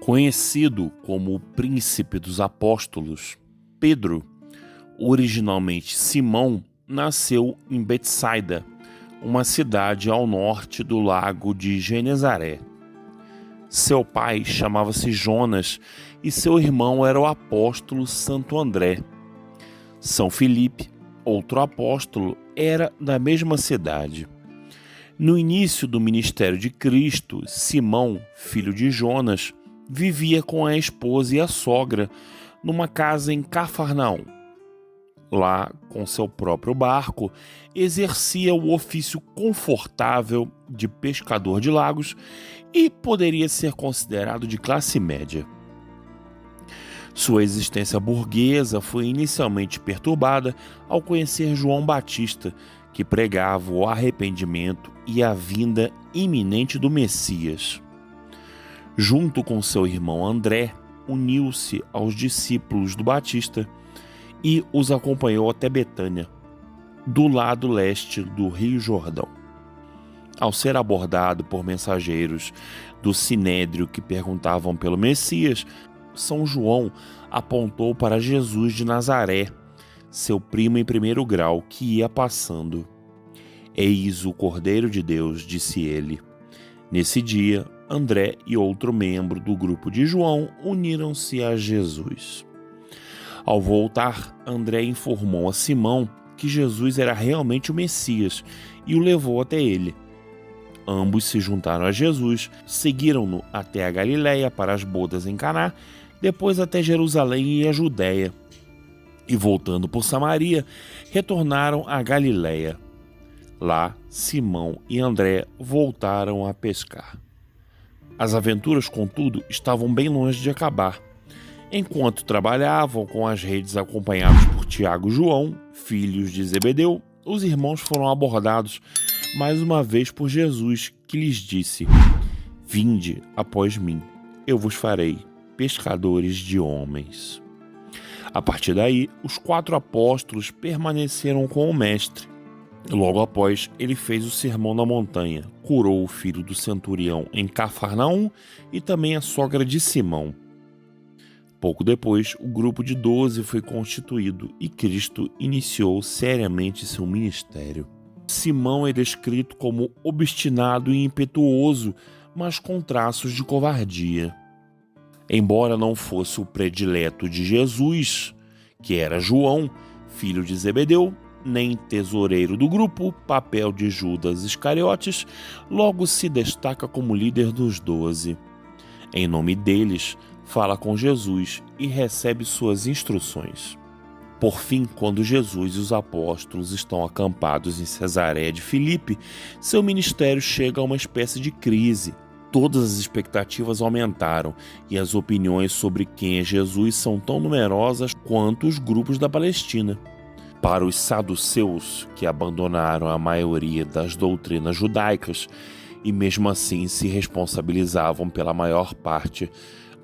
Conhecido como o Príncipe dos Apóstolos, Pedro, originalmente Simão, nasceu em Betsaida, uma cidade ao norte do lago de Genezaré. Seu pai chamava-se Jonas e seu irmão era o apóstolo Santo André. São Filipe, outro apóstolo, era da mesma cidade. No início do ministério de Cristo, Simão, filho de Jonas, vivia com a esposa e a sogra numa casa em Cafarnaum. Lá, com seu próprio barco, exercia o ofício confortável de pescador de lagos e poderia ser considerado de classe média. Sua existência burguesa foi inicialmente perturbada ao conhecer João Batista, que pregava o arrependimento e a vinda iminente do Messias. Junto com seu irmão André, uniu-se aos discípulos do Batista e os acompanhou até Betânia, do lado leste do Rio Jordão. Ao ser abordado por mensageiros do Sinédrio que perguntavam pelo Messias, São João apontou para Jesus de Nazaré, seu primo em primeiro grau, que ia passando. "Eis o Cordeiro de Deus", disse ele. Nesse dia, André e outro membro do grupo de João uniram-se a Jesus. Ao voltar, André informou a Simão que Jesus era realmente o Messias e o levou até ele. Ambos se juntaram a Jesus, seguiram-no até a Galiléia para as bodas em Caná, depois até Jerusalém e a Judéia. E voltando por Samaria, retornaram a Galiléia. Lá, Simão e André voltaram a pescar. As aventuras, contudo, estavam bem longe de acabar. Enquanto trabalhavam com as redes acompanhados por Tiago e João, filhos de Zebedeu, os irmãos foram abordados mais uma vez por Jesus, que lhes disse: "Vinde após mim, eu vos farei pescadores de homens." A partir daí, os 4 apóstolos permaneceram com o Mestre. Logo após, ele fez o Sermão da Montanha, curou o filho do centurião em Cafarnaum e também a sogra de Simão. Pouco depois, o grupo de 12 foi constituído e Cristo iniciou seriamente seu ministério. Simão é descrito como obstinado e impetuoso, mas com traços de covardia. Embora não fosse o predileto de Jesus, que era João, filho de Zebedeu, nem tesoureiro do grupo, papel de Judas Iscariotes, logo se destaca como líder dos 12. Em nome deles, fala com Jesus e recebe suas instruções. Por fim, quando Jesus e os apóstolos estão acampados em Cesareia de Filipe, seu ministério chega a uma espécie de crise. Todas as expectativas aumentaram e as opiniões sobre quem é Jesus são tão numerosas quanto os grupos da Palestina. Para os saduceus, que abandonaram a maioria das doutrinas judaicas e mesmo assim se responsabilizavam pela maior parte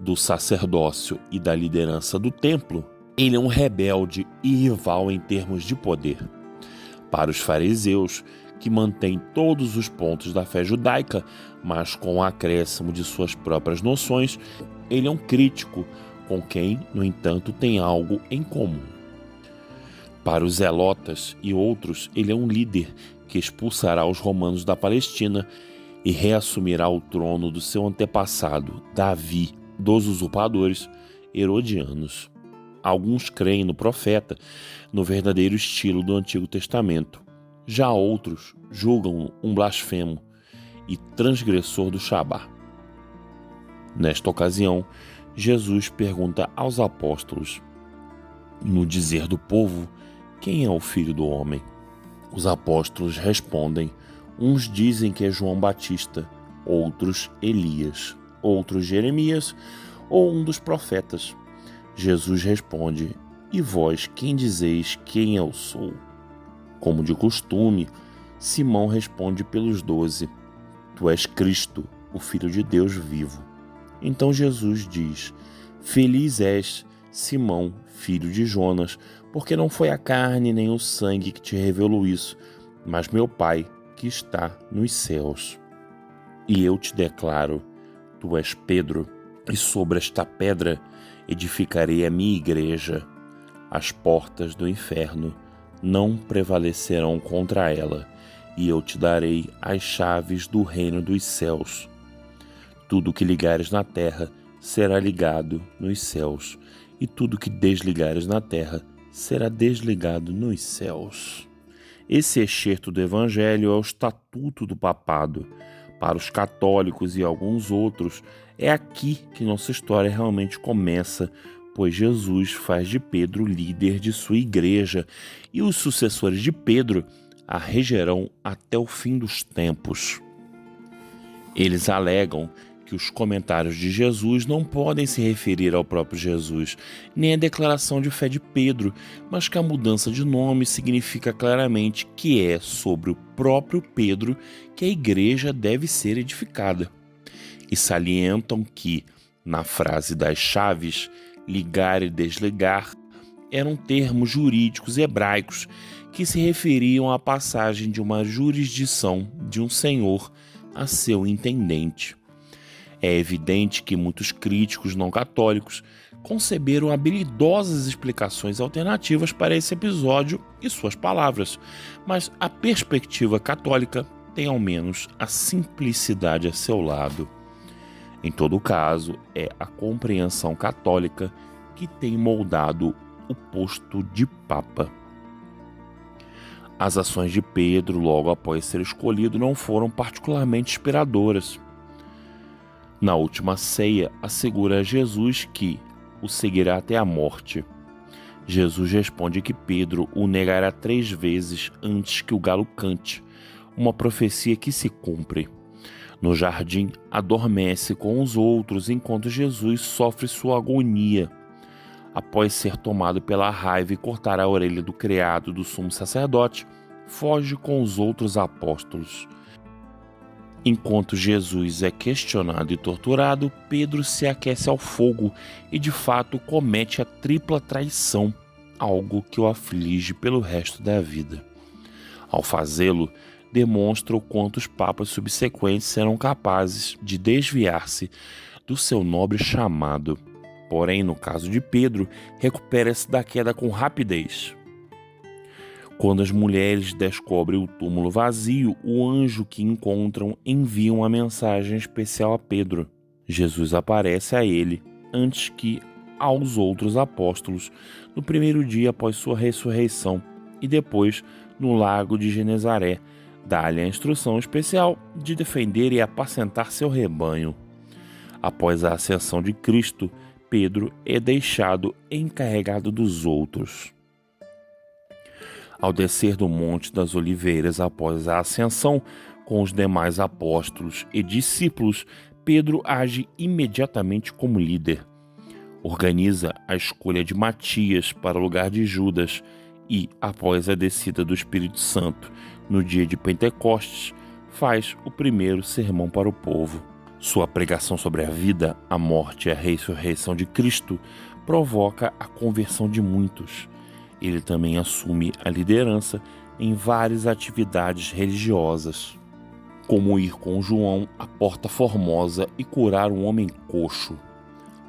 do sacerdócio e da liderança do templo, ele é um rebelde e rival em termos de poder. Para os fariseus, que mantêm todos os pontos da fé judaica, mas com o acréscimo de suas próprias noções, ele é um crítico com quem, no entanto, tem algo em comum. Para os zelotas e outros, ele é um líder que expulsará os romanos da Palestina e reassumirá o trono do seu antepassado, Davi, dos usurpadores herodianos. Alguns creem no profeta, no verdadeiro estilo do Antigo Testamento. Já outros julgam-no um blasfemo e transgressor do Shabá. Nesta ocasião, Jesus pergunta aos apóstolos: "No dizer do povo, quem é o Filho do Homem?" Os apóstolos respondem: "Uns dizem que é João Batista, outros Elias, outros Jeremias ou um dos profetas." Jesus responde: "E vós, quem dizeis quem eu sou?" Como de costume, Simão responde pelos 12: "Tu és Cristo, o Filho de Deus vivo." Então Jesus diz: "Feliz és, Simão, filho de Jonas, porque não foi a carne nem o sangue que te revelou isso, mas meu Pai que está nos céus. E eu te declaro: tu és Pedro, E sobre esta pedra edificarei a minha igreja. As portas do inferno não prevalecerão contra ela, e eu te darei as chaves do reino dos céus. Tudo que ligares na terra será ligado nos céus, e tudo que desligares na terra será desligado nos céus. Esse excerto do Evangelho é o estatuto do papado. Para os católicos e alguns outros, é aqui que nossa história realmente começa, pois Jesus faz de Pedro líder de sua igreja e os sucessores de Pedro a regerão até o fim dos tempos. Eles alegam que os comentários de Jesus não podem se referir ao próprio Jesus, nem à declaração de fé de Pedro, mas que a mudança de nome significa claramente que é sobre o próprio Pedro que a igreja deve ser edificada. E salientam que, na frase das chaves, ligar e desligar eram termos jurídicos hebraicos que se referiam à passagem de uma jurisdição de um senhor a seu intendente. É evidente que muitos críticos não católicos conceberam habilidosas explicações alternativas para esse episódio e suas palavras, mas a perspectiva católica tem ao menos a simplicidade a seu lado. Em todo caso, é a compreensão católica que tem moldado o posto de Papa. As ações de Pedro logo após ser escolhido não foram particularmente inspiradoras. Na última ceia, assegura a Jesus que o seguirá até a morte. Jesus responde que Pedro o negará 3 vezes antes que o galo cante, uma profecia que se cumpre. No jardim, adormece com os outros enquanto Jesus sofre sua agonia. Após ser tomado pela raiva e cortar a orelha do criado do sumo sacerdote, foge com os outros apóstolos. Enquanto Jesus é questionado e torturado, Pedro se aquece ao fogo e, de fato, comete a tripla traição, algo que o aflige pelo resto da vida. Ao fazê-lo, demonstra o quanto os papas subsequentes serão capazes de desviar-se do seu nobre chamado. Porém, no caso de Pedro, recupera-se da queda com rapidez. Quando as mulheres descobrem o túmulo vazio, o anjo que encontram envia uma mensagem especial a Pedro. Jesus aparece a ele antes que aos outros apóstolos no primeiro dia após sua ressurreição e depois no lago de Genezaré, dá-lhe a instrução especial de defender e apacentar seu rebanho. Após a ascensão de Cristo, Pedro é deixado encarregado dos outros. Ao descer do Monte das Oliveiras após a ascensão com os demais apóstolos e discípulos, Pedro age imediatamente como líder. Organiza a escolha de Matias para o lugar de Judas e, após a descida do Espírito Santo no dia de Pentecostes, faz o primeiro sermão para o povo. Sua pregação sobre a vida, a morte e a ressurreição de Cristo provoca a conversão de muitos. Ele também assume a liderança em várias atividades religiosas, como ir com João à Porta Formosa e curar um homem coxo.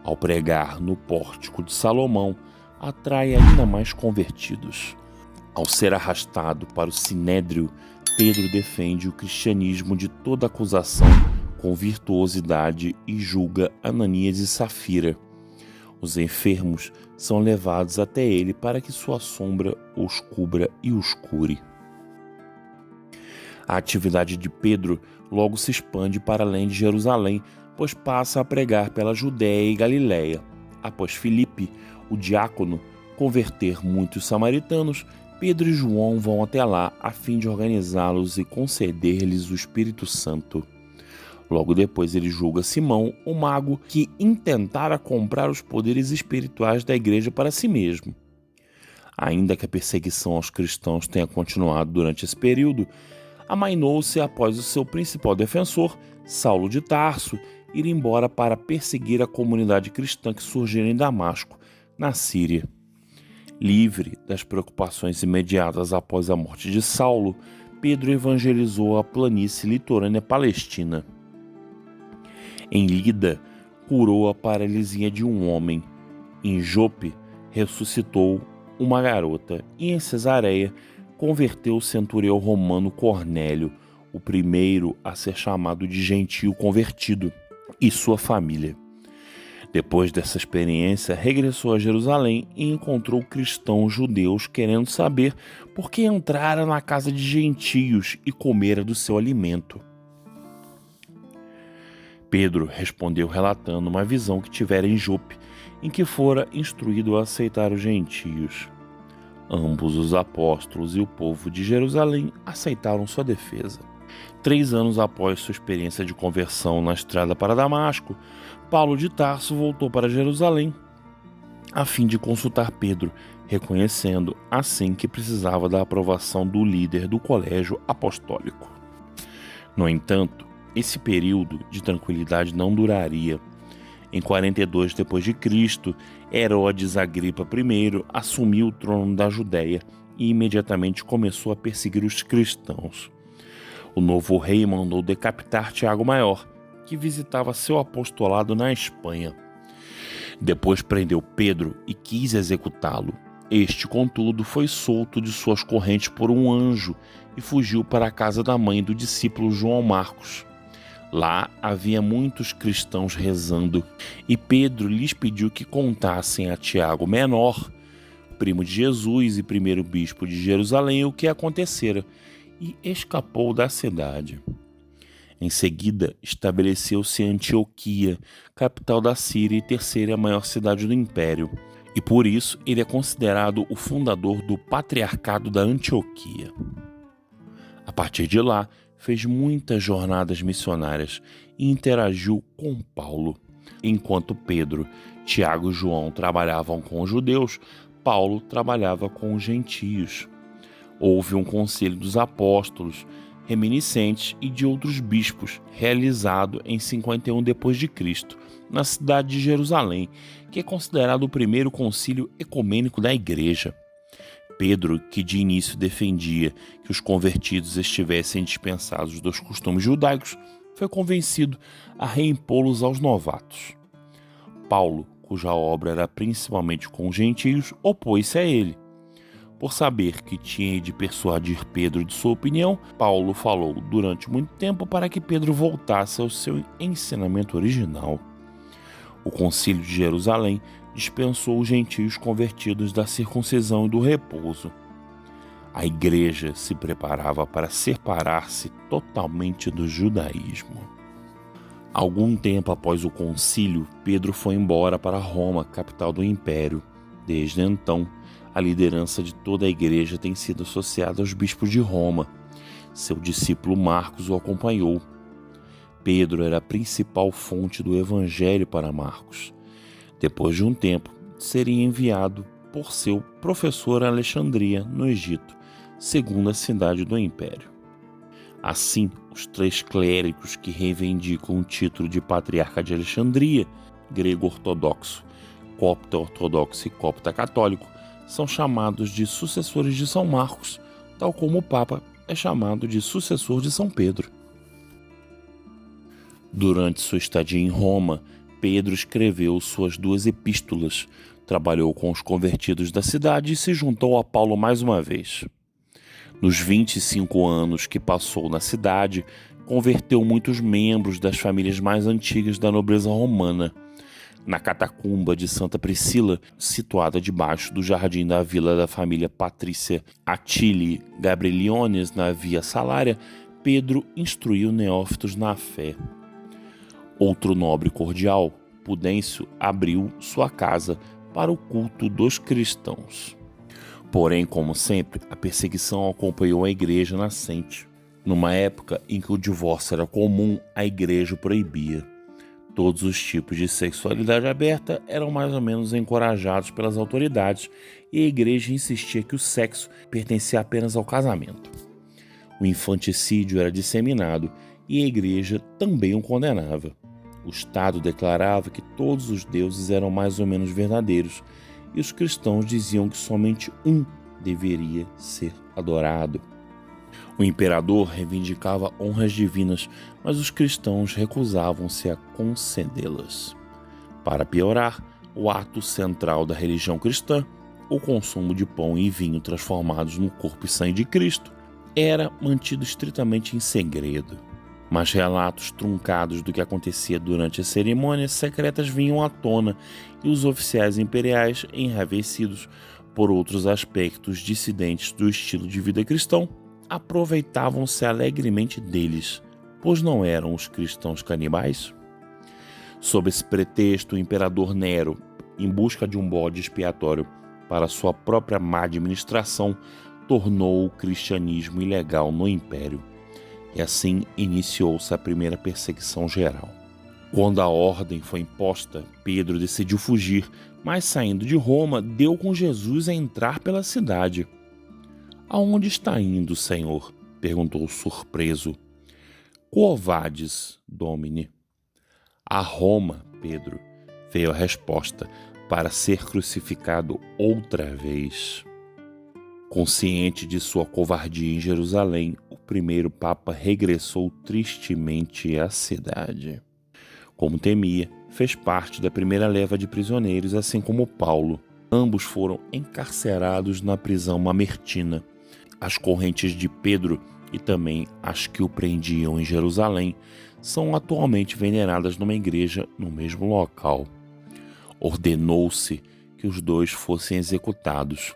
Ao pregar no Pórtico de Salomão, atrai ainda mais convertidos. Ao ser arrastado para o Sinédrio, Pedro defende o cristianismo de toda acusação com virtuosidade e julga Ananias e Safira. Os enfermos são levados até ele para que sua sombra os cubra e os cure. A atividade de Pedro logo se expande para além de Jerusalém, pois passa a pregar pela Judéia e Galiléia. Após Filipe, o diácono, converter muitos samaritanos, Pedro e João vão até lá a fim de organizá-los e conceder-lhes o Espírito Santo. Logo depois ele julga Simão, o mago, que intentara comprar os poderes espirituais da igreja para si mesmo. Ainda que a perseguição aos cristãos tenha continuado durante esse período, amainou-se após o seu principal defensor, Saulo de Tarso, ir embora para perseguir a comunidade cristã que surgira em Damasco, na Síria. Livre das preocupações imediatas após a morte de Saulo, Pedro evangelizou a planície litorânea palestina. Em Lida, curou a paralisia de um homem. Em Jope, ressuscitou uma garota. E em Cesareia, converteu o centurião romano Cornélio, o primeiro a ser chamado de gentio convertido, e sua família. Depois dessa experiência, regressou a Jerusalém e encontrou cristãos judeus querendo saber por que entrara na casa de gentios e comera do seu alimento. Pedro respondeu relatando uma visão que tivera em Jope, em que fora instruído a aceitar os gentios. Ambos os apóstolos e o povo de Jerusalém aceitaram sua defesa. 3 anos após sua experiência de conversão na estrada para Damasco, Paulo de Tarso voltou para Jerusalém a fim de consultar Pedro, reconhecendo assim que precisava da aprovação do líder do colégio apostólico. No entanto, esse período de tranquilidade não duraria. Em 42 d.C., Herodes Agripa I assumiu o trono da Judéia e imediatamente começou a perseguir os cristãos. O novo rei mandou decapitar Tiago Maior, que visitava seu apostolado na Espanha. Depois prendeu Pedro e quis executá-lo. Este, contudo, foi solto de suas correntes por um anjo e fugiu para a casa da mãe do discípulo João Marcos. Lá havia muitos cristãos rezando, e Pedro lhes pediu que contassem a Tiago Menor, primo de Jesus e primeiro bispo de Jerusalém, o que acontecera, e escapou da cidade. Em seguida, estabeleceu-se em Antioquia, capital da Síria e terceira maior cidade do império, e por isso ele é considerado o fundador do Patriarcado da Antioquia. A partir de lá, fez muitas jornadas missionárias e interagiu com Paulo. Enquanto Pedro, Tiago e João trabalhavam com os judeus, Paulo trabalhava com os gentios. Houve um concílio dos apóstolos, reminiscentes e de outros bispos, realizado em 51 d.C., na cidade de Jerusalém, que é considerado o primeiro concílio ecumênico da Igreja. Pedro, que de início defendia que os convertidos estivessem dispensados dos costumes judaicos, foi convencido a reimpô-los aos novatos. Paulo, cuja obra era principalmente com os gentios, opôs-se a ele. Por saber que tinha de persuadir Pedro de sua opinião, Paulo falou durante muito tempo para que Pedro voltasse ao seu ensinamento original. O Concílio de Jerusalém dispensou os gentios convertidos da circuncisão e do repouso. A igreja se preparava para separar-se totalmente do judaísmo. Algum tempo após o concílio, Pedro foi embora para Roma, capital do império. Desde então, a liderança de toda a igreja tem sido associada aos bispos de Roma. Seu discípulo Marcos o acompanhou. Pedro era a principal fonte do evangelho para Marcos. Depois de um tempo, seria enviado por seu professor a Alexandria, no Egito, segunda cidade do império. Assim, os 3 clérigos que reivindicam o título de patriarca de Alexandria, grego ortodoxo, copta ortodoxo e copta católico, são chamados de sucessores de São Marcos, tal como o Papa é chamado de sucessor de São Pedro. Durante sua estadia em Roma, Pedro escreveu suas 2 epístolas, trabalhou com os convertidos da cidade e se juntou a Paulo mais uma vez. Nos 25 anos que passou na cidade, converteu muitos membros das famílias mais antigas da nobreza romana. Na catacumba de Santa Priscila, situada debaixo do jardim da vila da família patrícia Atili Gabrieliones na Via Salária, Pedro instruiu neófitos na fé. Outro nobre cordial, Pudêncio, abriu sua casa para o culto dos cristãos. Porém, como sempre, a perseguição acompanhou a igreja nascente. Numa época em que o divórcio era comum, a igreja o proibia. Todos os tipos de sexualidade aberta eram mais ou menos encorajados pelas autoridades e a igreja insistia que o sexo pertencia apenas ao casamento. O infanticídio era disseminado e a igreja também o condenava. O Estado declarava que todos os deuses eram mais ou menos verdadeiros e os cristãos diziam que somente um deveria ser adorado. O imperador reivindicava honras divinas, mas os cristãos recusavam-se a concedê-las. Para piorar, o ato central da religião cristã, o consumo de pão e vinho transformados no corpo e sangue de Cristo, era mantido estritamente em segredo. Mas relatos truncados do que acontecia durante as cerimônias secretas vinham à tona e os oficiais imperiais, enraivecidos por outros aspectos dissidentes do estilo de vida cristão, aproveitavam-se alegremente deles, pois não eram os cristãos canibais? Sob esse pretexto, o imperador Nero, em busca de um bode expiatório para sua própria má administração, tornou o cristianismo ilegal no império. E assim iniciou-se a primeira perseguição geral. Quando a ordem foi imposta, Pedro decidiu fugir, mas saindo de Roma, deu com Jesus a entrar pela cidade. "Aonde está indo, Senhor?" perguntou surpreso. "Quo vadis, Domine?" "A Roma, Pedro", veio a resposta, "para ser crucificado outra vez." Consciente de sua covardia em Jerusalém, o primeiro papa regressou tristemente à cidade. Como temia, fez parte da primeira leva de prisioneiros, assim como Paulo. Ambos foram encarcerados na prisão mamertina. As correntes de Pedro e também as que o prendiam em Jerusalém são atualmente veneradas numa igreja no mesmo local. Ordenou-se que os dois fossem executados.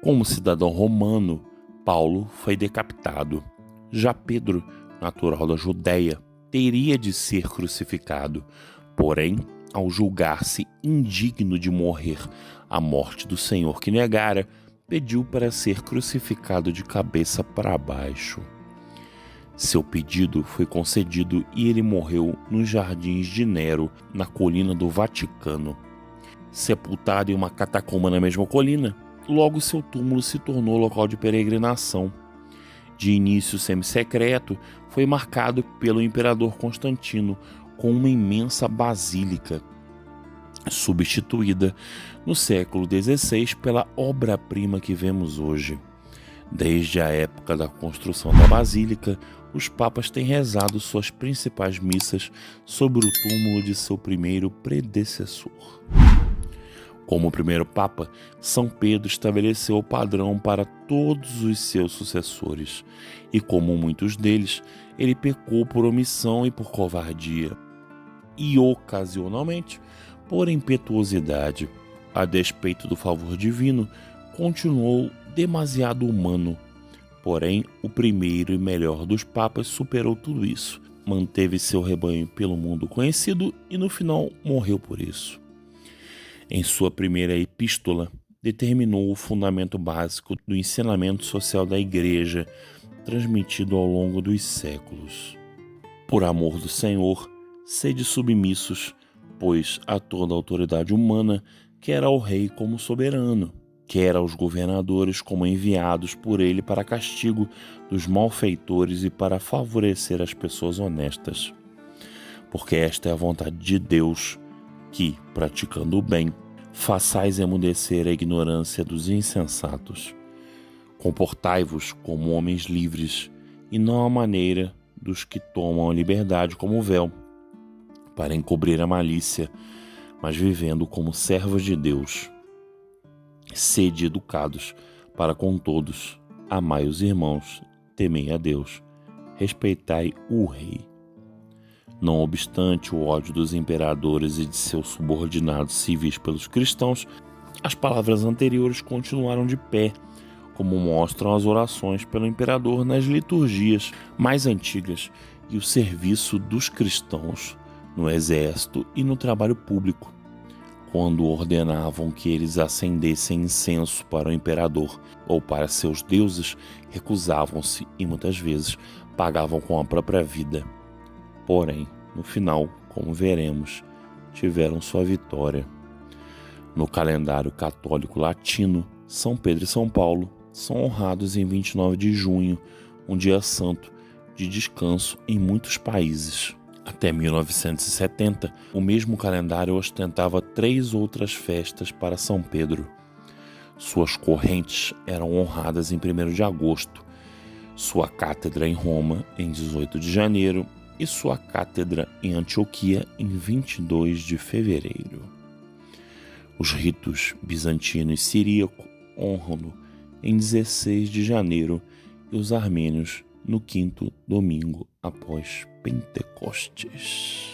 Como cidadão romano, Paulo foi decapitado. Já Pedro, natural da Judéia, teria de ser crucificado. Porém, ao julgar-se indigno de morrer a morte do Senhor que negara, pediu para ser crucificado de cabeça para baixo. Seu pedido foi concedido e ele morreu nos jardins de Nero, na colina do Vaticano. Sepultado em uma catacumba na mesma colina, logo seu túmulo se tornou local de peregrinação. De início semi-secreto, foi marcado pelo imperador Constantino com uma imensa basílica, substituída no século XVI pela obra-prima que vemos hoje. Desde a época da construção da basílica, os papas têm rezado suas principais missas sobre o túmulo de seu primeiro predecessor. Como primeiro papa, São Pedro estabeleceu o padrão para todos os seus sucessores, e como muitos deles, ele pecou por omissão e por covardia, e ocasionalmente por impetuosidade. A despeito do favor divino, continuou demasiado humano. Porém, o primeiro e melhor dos papas superou tudo isso, manteve seu rebanho pelo mundo conhecido e no final morreu por isso. Em sua primeira epístola, determinou o fundamento básico do ensinamento social da Igreja, transmitido ao longo dos séculos. Por amor do Senhor, sede submissos, pois a toda autoridade humana, quer ao rei como soberano, quer aos governadores como enviados por ele para castigo dos malfeitores e para favorecer as pessoas honestas. Porque esta é a vontade de Deus, que, praticando o bem, façais emudecer a ignorância dos insensatos. Comportai-vos como homens livres, e não à maneira dos que tomam a liberdade como véu, para encobrir a malícia, mas vivendo como servos de Deus. Sede educados para com todos, amai os irmãos, temei a Deus, respeitai o rei. Não obstante o ódio dos imperadores e de seus subordinados civis pelos cristãos, as palavras anteriores continuaram de pé, como mostram as orações pelo imperador nas liturgias mais antigas e o serviço dos cristãos no exército e no trabalho público, quando ordenavam que eles acendessem incenso para o imperador ou para seus deuses, recusavam-se e muitas vezes pagavam com a própria vida. Porém, no final, como veremos, tiveram sua vitória. No calendário católico latino, São Pedro e São Paulo são honrados em 29 de junho, um dia santo de descanso em muitos países. Até 1970, o mesmo calendário ostentava 3 outras festas para São Pedro. Suas correntes eram honradas em 1º de agosto, sua cátedra em Roma em 18 de janeiro e sua cátedra em Antioquia em 22 de fevereiro. Os ritos bizantino e siríaco honram-no em 16 de janeiro e os armênios no 5º domingo após Pentecostes.